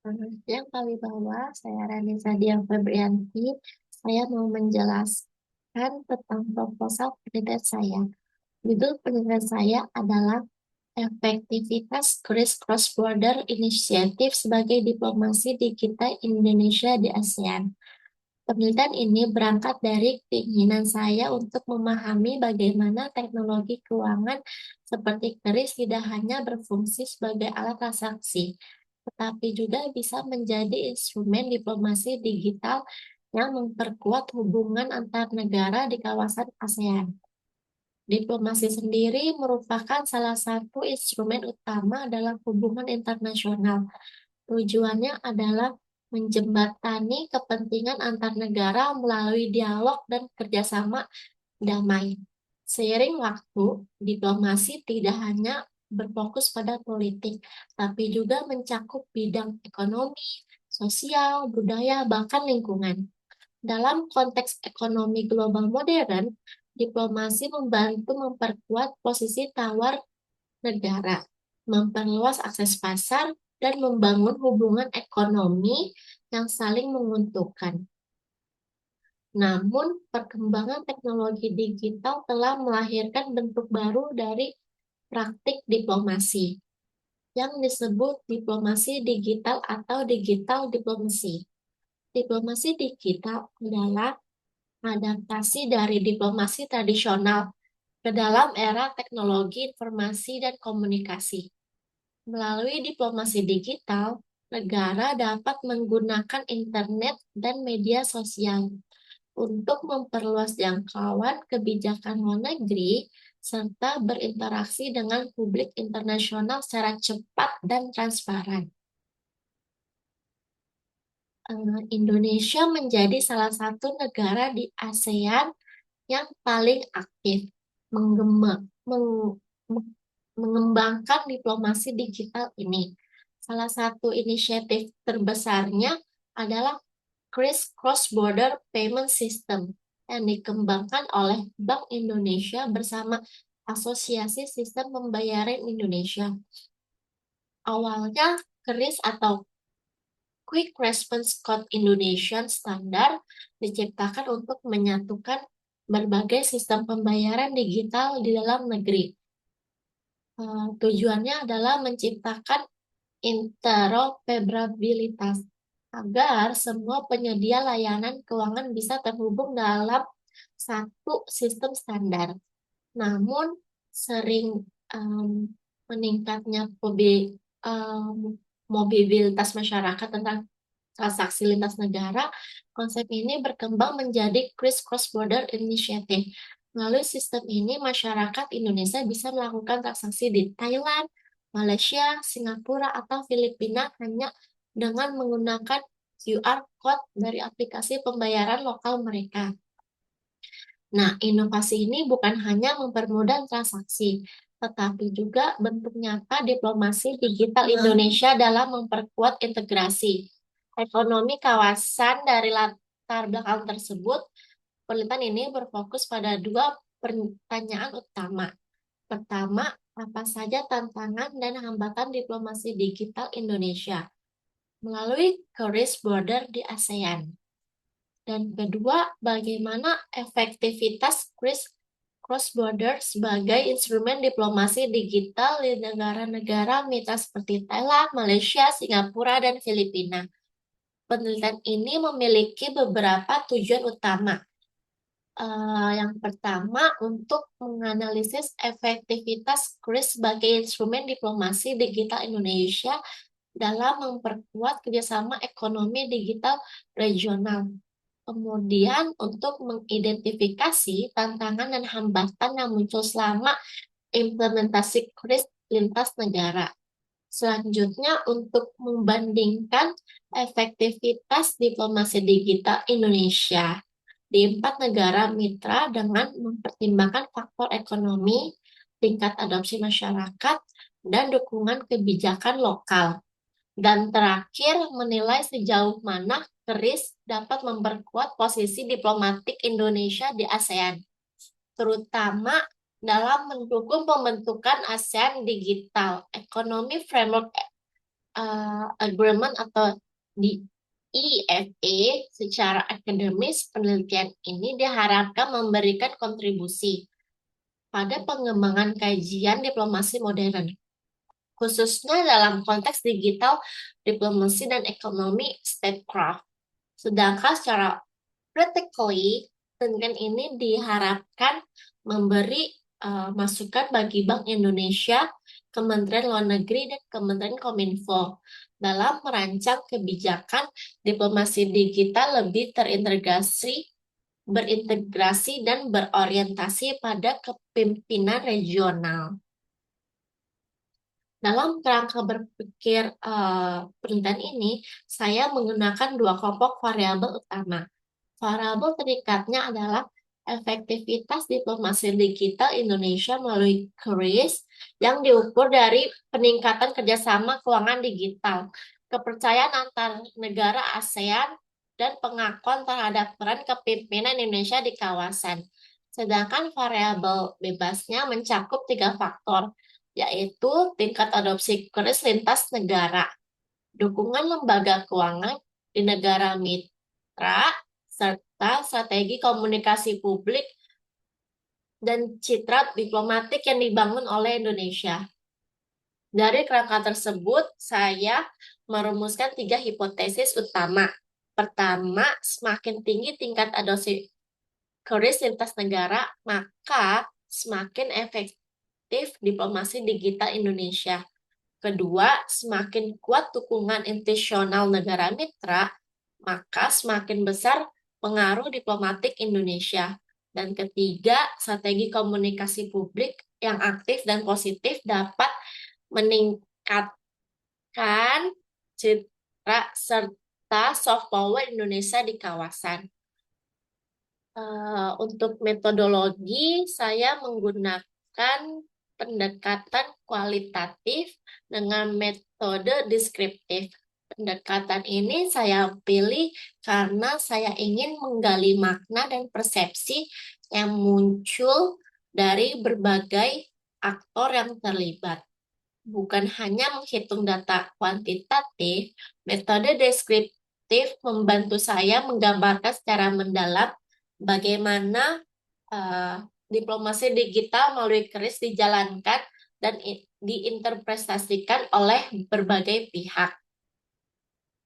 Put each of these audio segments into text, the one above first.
Selamat siang Pak Wibawa, saya Ranisa Dian Febrianti. Saya mau menjelaskan tentang proposal penelitian saya. Judul penelitian saya adalah Efektivitas KRIS Cross Border Initiative sebagai Diplomasi Digital Indonesia di ASEAN. Penelitian ini berangkat dari keinginan saya untuk memahami bagaimana teknologi keuangan seperti KRIS tidak hanya berfungsi sebagai alat transaksi, tetapi juga bisa menjadi instrumen diplomasi digital yang memperkuat hubungan antar negara di kawasan ASEAN. Diplomasi sendiri merupakan salah satu instrumen utama dalam hubungan internasional. Tujuannya adalah menjembatani kepentingan antar negara melalui dialog dan kerjasama damai. Seiring waktu, diplomasi tidak hanya berfokus pada politik, tapi juga mencakup bidang ekonomi, sosial, budaya, bahkan lingkungan. Dalam konteks ekonomi global modern, diplomasi membantu memperkuat posisi tawar negara, memperluas akses pasar, dan membangun hubungan ekonomi yang saling menguntungkan. Namun, perkembangan teknologi digital telah melahirkan bentuk baru dari praktik diplomasi yang disebut diplomasi digital atau digital diplomasi. Diplomasi digital adalah adaptasi dari diplomasi tradisional ke dalam era teknologi informasi dan komunikasi. Melalui diplomasi digital, negara dapat menggunakan internet dan media sosial untuk memperluas jangkauan kebijakan luar negeri serta berinteraksi dengan publik internasional secara cepat dan transparan. Indonesia menjadi salah satu negara di ASEAN yang paling aktif mengembangkan diplomasi digital ini. Salah satu inisiatif terbesarnya adalah KRIS Cross Border Payment System yang dikembangkan oleh Bank Indonesia bersama Asosiasi Sistem Pembayaran Indonesia. Awalnya, KRIS atau Quick Response Code Indonesian Standard diciptakan untuk menyatukan berbagai sistem pembayaran digital di dalam negeri. Tujuannya adalah menciptakan interoperabilitas agar semua penyedia layanan keuangan bisa terhubung dalam satu sistem standar. Namun, sering meningkatnya mobilitas masyarakat tentang transaksi lintas negara, konsep ini berkembang menjadi KRIS Cross Border Initiative. Melalui sistem ini, masyarakat Indonesia bisa melakukan transaksi di Thailand, Malaysia, Singapura, atau Filipina hanya dengan menggunakan QR Code dari aplikasi pembayaran lokal mereka. Nah, inovasi ini bukan hanya mempermudah transaksi, tetapi juga bentuk nyata diplomasi digital Indonesia dalam memperkuat integrasi ekonomi kawasan. Dari latar belakang tersebut, penelitian ini berfokus pada dua pertanyaan utama. Pertama, apa saja tantangan dan hambatan diplomasi digital Indonesia melalui KRIS Border di ASEAN? Dan kedua, bagaimana efektivitas KRIS cross-border sebagai instrumen diplomasi digital di negara-negara mitra seperti Thailand, Malaysia, Singapura, dan Filipina. Penelitian ini memiliki beberapa tujuan utama. Yang pertama, untuk menganalisis efektivitas KRIS sebagai instrumen diplomasi digital Indonesia dalam memperkuat kerjasama ekonomi digital regional. Kemudian untuk mengidentifikasi tantangan dan hambatan yang muncul selama implementasi KRIS lintas negara. Selanjutnya untuk membandingkan efektivitas diplomasi digital Indonesia di 4 negara mitra dengan mempertimbangkan faktor ekonomi, tingkat adopsi masyarakat, dan dukungan kebijakan lokal. Dan terakhir, menilai sejauh mana KRIS dapat memperkuat posisi diplomatik Indonesia di ASEAN, terutama dalam mendukung pembentukan ASEAN Digital Economy Framework agreement atau di IFA. Secara akademis, penelitian ini diharapkan memberikan kontribusi pada pengembangan kajian diplomasi modern, khususnya dalam konteks digital, diplomasi, dan ekonomi statecraft. Sedangkan secara practically, penelitian ini diharapkan memberi masukan bagi Bank Indonesia, Kementerian Luar Negeri, dan Kementerian Kominfo dalam merancang kebijakan diplomasi digital lebih berintegrasi dan berorientasi pada kepemimpinan regional. Dalam kerangka berpikir penelitian ini, saya menggunakan dua kelompok variabel utama. Variabel terikatnya adalah efektivitas diplomasi digital Indonesia melalui QRIS yang diukur dari peningkatan kerjasama keuangan digital, kepercayaan antar negara ASEAN, dan pengakuan terhadap peran kepemimpinan Indonesia di kawasan. Sedangkan variabel bebasnya mencakup tiga faktor, yaitu tingkat adopsi QRIS lintas negara, dukungan lembaga keuangan di negara mitra, serta strategi komunikasi publik dan citra diplomatik yang dibangun oleh Indonesia. Dari kerangka tersebut, saya merumuskan tiga hipotesis utama. Pertama, semakin tinggi tingkat adopsi QRIS lintas negara, maka semakin efektif diplomasi digital Indonesia. Kedua, semakin kuat dukungan institusional negara mitra, maka semakin besar pengaruh diplomatik Indonesia. Dan ketiga, strategi komunikasi publik yang aktif dan positif dapat meningkatkan citra serta soft power Indonesia di kawasan. Untuk metodologi, saya menggunakan pendekatan kualitatif dengan metode deskriptif. Pendekatan ini saya pilih karena saya ingin menggali makna dan persepsi yang muncul dari berbagai aktor yang terlibat. Bukan hanya menghitung data kuantitatif, metode deskriptif membantu saya menggambarkan secara mendalam bagaimana diplomasi digital melalui QRIS dijalankan dan diinterpretasikan oleh berbagai pihak.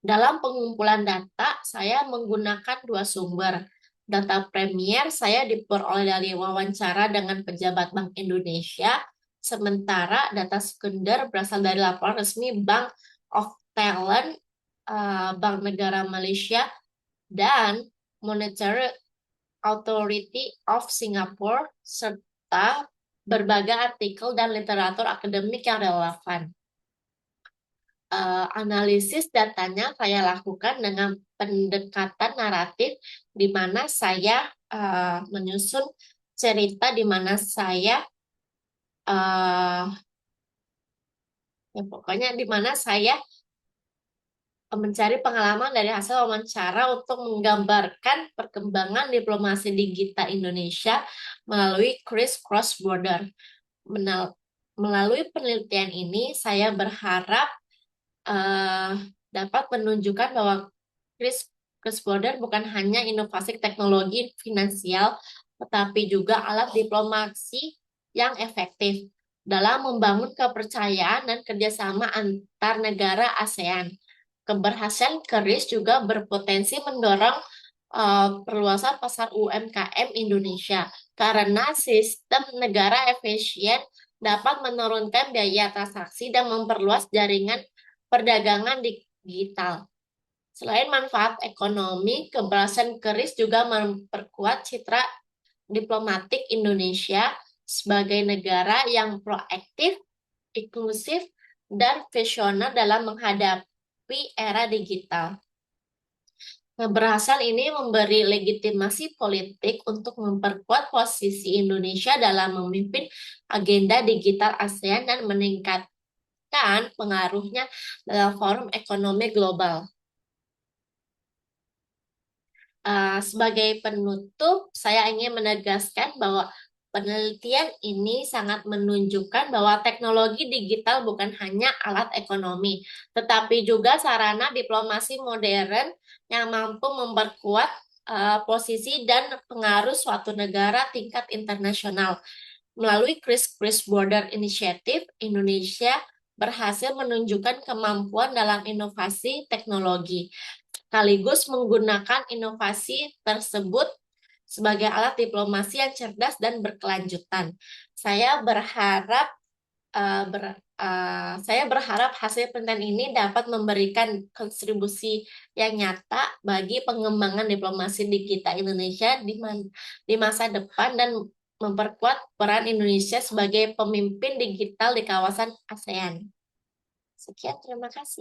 Dalam pengumpulan data, saya menggunakan dua sumber. Data premier saya diperoleh dari wawancara dengan pejabat Bank Indonesia, sementara data sekunder berasal dari laporan resmi Bank of Thailand, Bank Negara Malaysia, dan Monetary Authority of Singapore, serta berbagai artikel dan literatur akademik yang relevan. Analisis datanya saya lakukan dengan pendekatan naratif, di mana saya menyusun cerita di mana saya ya pokoknya di mana saya mencari pengalaman dari hasil wawancara untuk menggambarkan perkembangan diplomasi digital Indonesia melalui QRIS Cross Border. Melalui penelitian ini, saya berharap dapat menunjukkan bahwa QRIS Border bukan hanya inovasi teknologi finansial, tetapi juga alat diplomasi yang efektif dalam membangun kepercayaan dan kerjasama antar negara ASEAN. Keberhasilan QRIS juga berpotensi mendorong perluasan pasar UMKM Indonesia karena sistem negara efisien dapat menurunkan biaya transaksi dan memperluas jaringan perdagangan digital. Selain manfaat ekonomi, keberhasilan QRIS juga memperkuat citra diplomatik Indonesia sebagai negara yang proaktif, inklusif, dan visioner dalam menghadapi era digital. Keberhasilan ini memberi legitimasi politik untuk memperkuat posisi Indonesia dalam memimpin agenda digital ASEAN dan meningkatkan pengaruhnya dalam forum ekonomi global. Sebagai penutup, saya ingin menegaskan bahwa Penelitian ini sangat menunjukkan bahwa teknologi digital bukan hanya alat ekonomi, tetapi juga sarana diplomasi modern yang mampu memperkuat posisi dan pengaruh suatu negara tingkat internasional. Melalui Cross Border Initiative, Indonesia berhasil menunjukkan kemampuan dalam inovasi teknologi, sekaligus menggunakan inovasi tersebut sebagai alat diplomasi yang cerdas dan berkelanjutan. Saya berharap saya berharap hasil penelitian ini dapat memberikan kontribusi yang nyata bagi pengembangan diplomasi digital Indonesia di masa depan dan memperkuat peran Indonesia sebagai pemimpin digital di kawasan ASEAN. Sekian, terima kasih.